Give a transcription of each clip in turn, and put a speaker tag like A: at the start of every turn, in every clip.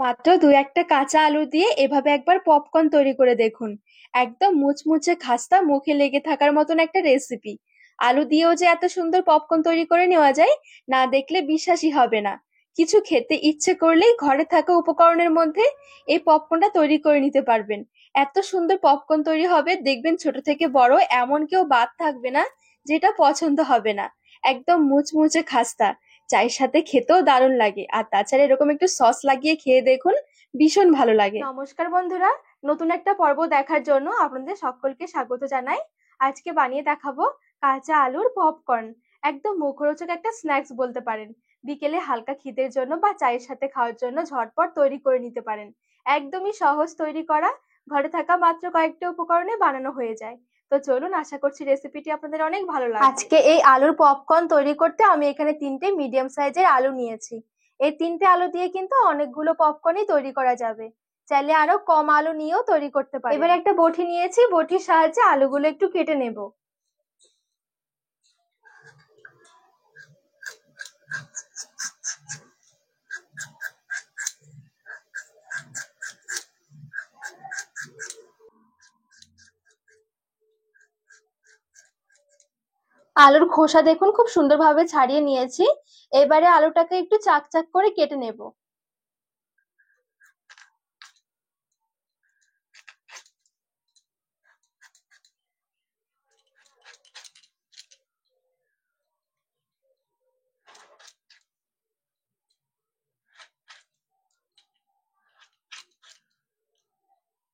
A: মাত্র দু একটা কাঁচা আলু দিয়ে এভাবে একবার পপকর্ন তৈরি করে দেখুন। একদম মুচমুচে খাস্তা, মুখে লেগে থাকার মতন একটা রেসিপি। আলু দিয়েও যে এত সুন্দর পপকর্ন তৈরি করে নেওয়া যায়, না দেখলে বিশ্বাসই হবে না। কিছু খেতে ইচ্ছে করলেই ঘরে থাকা উপকরণের মধ্যে এই পপকর্নটা তৈরি করে নিতে পারবেন। এত সুন্দর পপকর্ন তৈরি হবে, দেখবেন ছোট থেকে বড় এমন কেউ বাদ থাকবে না যেটা পছন্দ হবে না। একদম মুচমুচে খাস্তা, চায়ের সাথে খেতেও দারুণ লাগে। আর তাছাড়া এরকম একটু সস লাগিয়ে খেয়ে দেখুন, ভীষণ ভালো লাগে। নমস্কার বন্ধুরা, নতুন একটা পর্ব দেখার জন্য আপনাদের সকলকে স্বাগত জানাই। আজকে বানিয়ে দেখাবো কাঁচা আলুর পপকর্ন। একদম মুখরোচক একটা স্ন্যাক্স বলতে পারেন। বিকেলে হালকা খিদের জন্য বা চায়ের সাথে খাওয়ার জন্য ঝটপট তৈরি করে নিতে পারেন। একদমই সহজ তৈরি করা, ঘরে থাকা মাত্র কয়েকটা উপকরণে বানানো হয়ে যায়। তো চলুন, আশা করছি রেসিপিটি আপনাদের অনেক ভালো লাগবে। আজকে এই আলুর পপকর্ন তৈরি করতে আমি এখানে 3টে মিডিয়াম সাইজের আলু নিয়েছি। এই 3টে আলু দিয়ে কিন্তু অনেকগুলো পপকর্নই তৈরি করা যাবে। চাইলে আরো কম আলু নিয়েও তৈরি করতে পারেন। এবার একটা বটি নিয়েছি, বটির সাহায্যে আলুগুলো একটু কেটে নেব। আলুর খোসা দেখুন খুব সুন্দরভাবে ছাড়িয়ে নিয়েছি। এবারে আলুটাকে একটু চাক চাক করে কেটে নেব।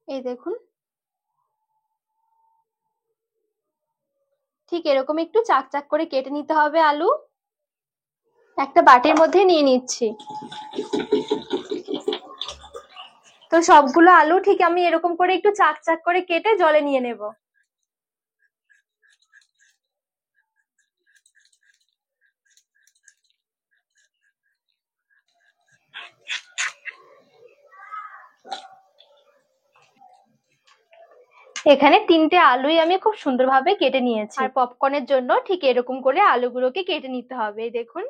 A: এই দেখুন, ঠিক এরকম একটু চাক চাক করে কেটে নিতে হবে আলু। একটা বাটির মধ্যে নিয়ে নিচ্ছি। তো সবগুলো আলু ঠিক আমি এরকম করে একটু চাক চাক করে কেটে জলে নিয়ে নেব। এখানে 3টে আলুই আমি খুব সুন্দরভাবে কেটে নিয়েছি। আর পপকর্নের জন্য ঠিক এরকম করে আলুগুলোকে কেটে নিতে হবে। এই দেখুন,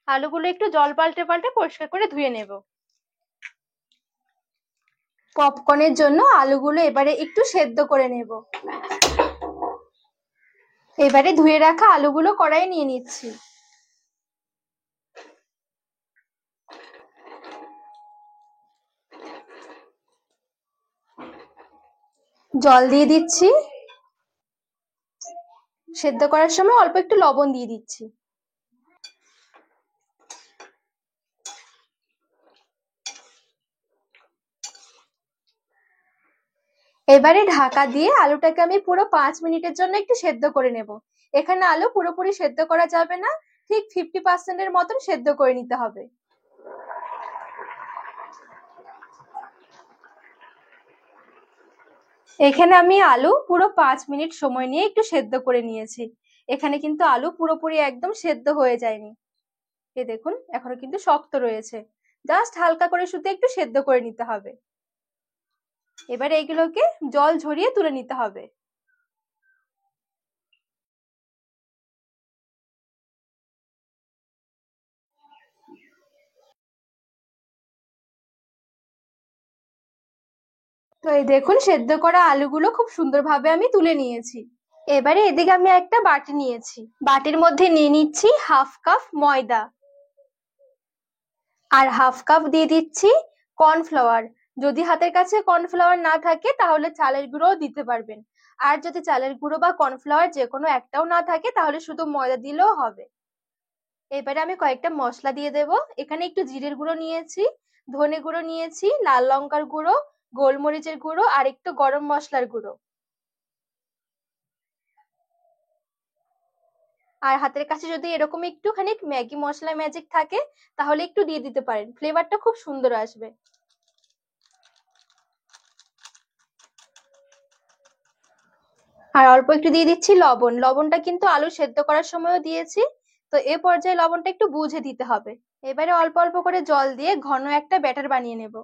A: আলুগুলো একটু জল পাল্টে পাল্টে পরিষ্কার করে ধুয়ে নেব। পপকর্নের জন্য আলুগুলো এবারে একটু সেদ্ধ করে নেব। এবারে ধুয়ে রাখা আলুগুলো কড়াইয়ে নিয়ে নিচ্ছি। জল দিয়ে দিচ্ছি। সেদ্ধ করার সময় অল্প একটু লবণ দিয়ে দিচ্ছি। এবারে ঢাকা দিয়ে আলুটাকে আমি পুরো 5 মিনিটের জন্য একটু সেদ্ধ করে নেব। এখানে আলু পুরোপুরি সেদ্ধ করা যাবে না, ঠিক 50%-এর মতন সেদ্ধ করে নিতে হবে। এখানে আমি আলু পুরো 5 মিনিট সময় নিয়ে একটু সেদ্ধ করে নিয়েছি। এখানে কিন্তু আলু পুরোপুরি একদম সেদ্ধ হয়ে যায়নি। এই দেখুন, এখনো কিন্তু শক্ত রয়েছে। জাস্ট হালকা করে শুধু একটু সেদ্ধ করে নিতে হবে। এবার এইগুলোকে জল ঝরিয়ে তুলে নিতে হবে। তো এই দেখুন, সেদ্ধ করা আলুগুলো খুব সুন্দরভাবে আমি তুলে নিয়েছি। এবারে এদিকে আমি একটা বাটি নিয়েছি। বাটির মধ্যে নিয়ে নিচ্ছি হাফ কাপ ময়দা, আর হাফ কাপ দিয়ে দিচ্ছি কর্নফ্লাওয়ার। যদি হাতের কাছে কর্নফ্লাওয়ার না থাকে তাহলে চালের গুঁড়োও দিতে পারবেন। আর যদি চালের গুঁড়ো বা কর্নফ্লাওয়ার যে কোনো একটাও না থাকে তাহলে শুধু ময়দা দিলেও হবে। এবারে আমি কয়েকটা মশলা দিয়ে দেব। এখানে একটু জিরের গুঁড়ো নিয়েছি, ধনে গুঁড়ো নিয়েছি, লাল লঙ্কার গুঁড়ো, গোলমরিচের গুঁড়ো আর একটু গরম মশলার গুঁড়ো। আর হাতের কাছে যদি এরকম একটুখানি ম্যাগি মশলা ম্যাজিক থাকে তাহলে একটু দিয়ে দিতে পারেন, ফ্লেভারটা খুব সুন্দর আসবে। আর অল্প একটু দিয়ে দিচ্ছি লবণ। লবণটা কিন্তু আলু সেদ্ধ করার সময়ও দিয়েছি, তো এ পর্যায়ে লবণটা একটু বুঝে দিতে হবে। এবারে অল্প অল্প করে জল দিয়ে ঘন একটা ব্যাটার বানিয়ে নেব।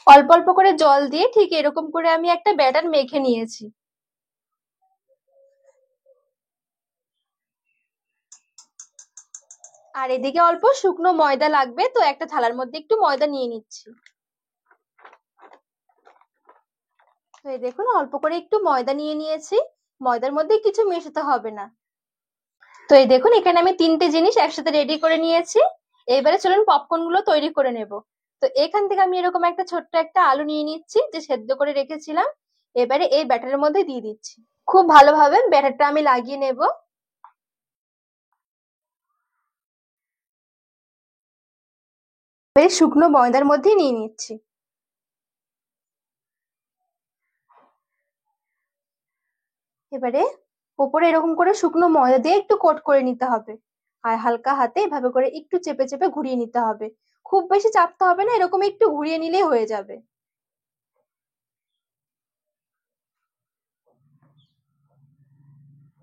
A: অল্প অল্প করে জল দিয়ে ঠিক এরকম করে আমি একটা ব্যাটার মেখে নিয়েছি। আর এদিকে অল্প শুকনো ময়দা লাগবে, তো একটা থালার মধ্যে একটু ময়দা নিয়ে নিচ্ছি। তো এই দেখুন অল্প করে একটু ময়দা নিয়ে নিয়েছি, ময়দার মধ্যে কিছু মেশাতে হবে না। তো এই দেখুন এখানে আমি তিনটে জিনিস একসাথে রেডি করে নিয়েছি। এবারে চলুন পপকর্ন গুলো তৈরি করে নেব। তো এখান থেকে আমি এরকম একটা ছোট্ট একটা আলু নিয়ে নিচ্ছি, যে সেদ্ধ করে রেখেছিলাম। এবারে এই ব্যাটারের মধ্যে দিয়ে দিচ্ছি। খুব ভালোভাবে ব্যাটারটা আমি লাগিয়ে নেব। বেশ শুকনো ময়দার মধ্যে নিয়ে নিচ্ছি। এবারে উপরে এরকম করে শুকনো ময়দা দিয়ে একটু কোট করে নিতে হবে। আর হালকা হাতে এভাবে করে একটু চেপে চেপে ঘুরিয়ে নিতে হবে। খুব বেশি চাপতে হবে না, এরকম একটু ঘুরিয়ে নিলেই হয়ে যাবে।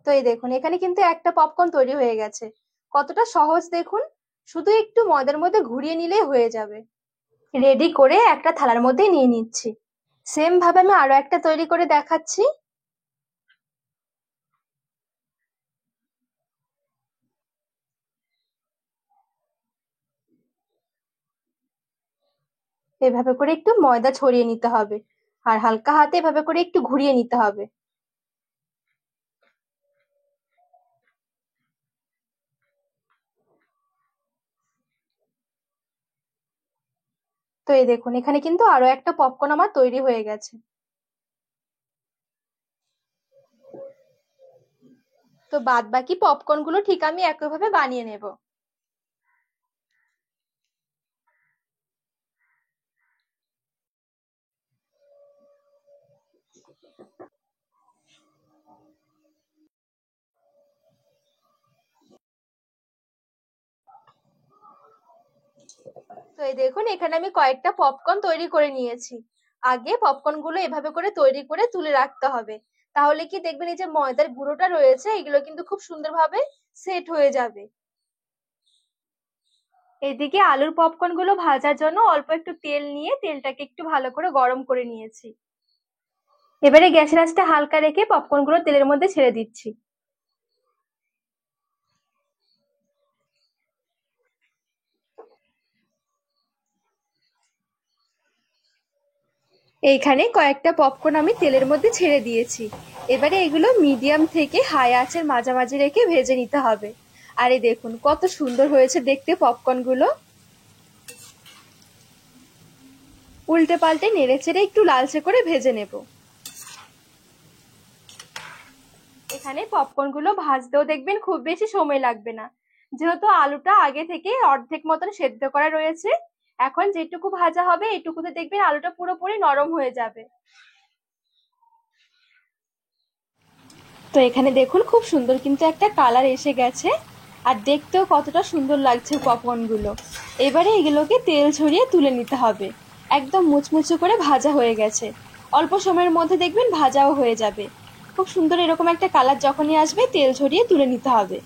A: তো এই দেখুন এখানে কিন্তু একটা পপকর্ন তৈরি হয়ে গেছে। কতটা সহজ দেখুন, শুধু একটু ময়দার মধ্যে ঘুরিয়ে নিলেই হয়ে যাবে। রেডি করে একটা থালার মধ্যে নিয়ে নিচ্ছি। সেম ভাবে আমি আরো একটা তৈরি করে দেখাচ্ছি। এভাবে করে একটু ময়দা ছড়িয়ে নিতে হবে, আর হালকা হাতে এভাবে করে একটু ঘুরিয়ে নিতে হবে। তো এই দেখুন এখানে কিন্তু আরো একটা পপকর্ন আমার তৈরি হয়ে গেছে। তো বাদ বাকি পপকর্ন গুলো ঠিক আমি একইভাবে বানিয়ে নেব। তো এই দেখুন এখানে আমি কয়েকটা পপকর্ন তৈরি করে নিয়েছি। আগে পপকর্ন গুলো এভাবে করে তৈরি করে তুলে রাখতে হবে, তাহলে কি দেখবেন এই যে ময়দার গুঁড়োটা রয়েছে এগুলো কিন্তু খুব সুন্দরভাবে সেট হয়ে যাবে। এদিকে আলুর পপকর্ন গুলো ভাজার জন্য অল্প একটু তেল নিয়ে তেলটাকে একটু ভালো করে গরম করে নিয়েছি। এবারে গ্যাসের আঁচটা হালকা রেখে পপকর্ন গুলো তেলের মধ্যে ছেড়ে দিচ্ছি। এইখানে কয়েকটা পপকর্ন আমি তেলের মধ্যে ছেড়ে দিয়েছি। এবারে এগুলো মিডিয়াম থেকে হাই আঁচের মাঝামাঝি রেখে ভেজে নিতে হবে। আর এই দেখুন কত সুন্দর হয়েছে দেখতে পপকর্ন গুলো। উল্টে পাল্টে নেড়ে চেড়ে একটু লালচে করে ভেজে নেব। এখানে পপকর্ন গুলো ভাজতেও দেখবেন খুব বেশি সময় লাগবে না, যেহেতু আলুটা আগে থেকে অর্ধেক মতন সেদ্ধ করা রয়েছে। এখন যেটুকু ভাজা হবে এইটুকুতে দেখবেন আলুটা পুরোপুরি নরম হয়ে যাবে। তো এখানে দেখুন খুব সুন্দর কিন্তু একটা কালার এসে গেছে, আর দেখতেও কতটা সুন্দর লাগছে পপকর্ন গুলো। এবারে এগুলোকে তেল ঝরিয়ে তুলে নিতে হবে। একদম মুচমুচে করে ভাজা হয়ে গেছে, অল্প সময়ের মধ্যে দেখবেন ভাজাও হয়ে যাবে। খুব সুন্দর এরকম একটা কালার যখনই আসবে তেল ঝরিয়ে তুলে নিতে হবে।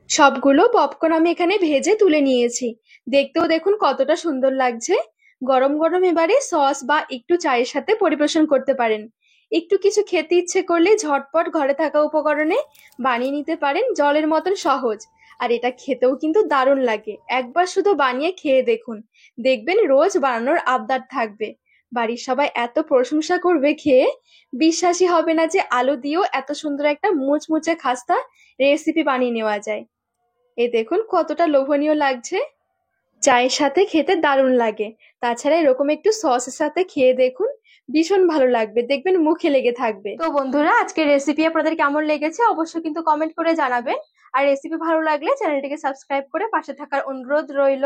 A: সবগুলো পপকর্ন আমি এখানে ভেজে তুলে নিয়েছি। দেখতেও দেখুন কতটা সুন্দর লাগছে। গরম গরম এবারে সস বা একটু চায়ের সাথে পরিবেশন করতে পারেন। একটু কিছু খেতে ইচ্ছে করলে ঝটপট ঘরে থাকা উপকরণে বানিয়ে নিতে পারেন, জলের মতন সহজ। আর এটা খেতেও কিন্তু দারুণ লাগে, একবার শুধু বানিয়ে খেয়ে দেখুন, দেখবেন রোজ বানানোর আবদার থাকবে। বাড়ির সবাই এত প্রশংসা করবে খেয়ে, বিশ্বাসই হবে না যে আলু দিয়েও এত সুন্দর একটা মুচমুচে খাস্তা রেসিপি বানিয়ে নেওয়া যায়। এই দেখুন কতটা লোভনীয় লাগছে, চায়ের সাথে খেতে দারুণ লাগে। তাছাড়া এরকম একটু সসের সাথে খেয়ে দেখুন, ভীষণ ভালো লাগবে, দেখবেন মুখে লেগে থাকবে। তো বন্ধুরা আজকের রেসিপি আপনাদের কেমন লেগেছে অবশ্যই কিন্তু কমেন্ট করে জানাবেন। আর রেসিপি ভালো লাগলে চ্যানেলটিকে সাবস্ক্রাইব করে পাশে থাকার অনুরোধ রইল।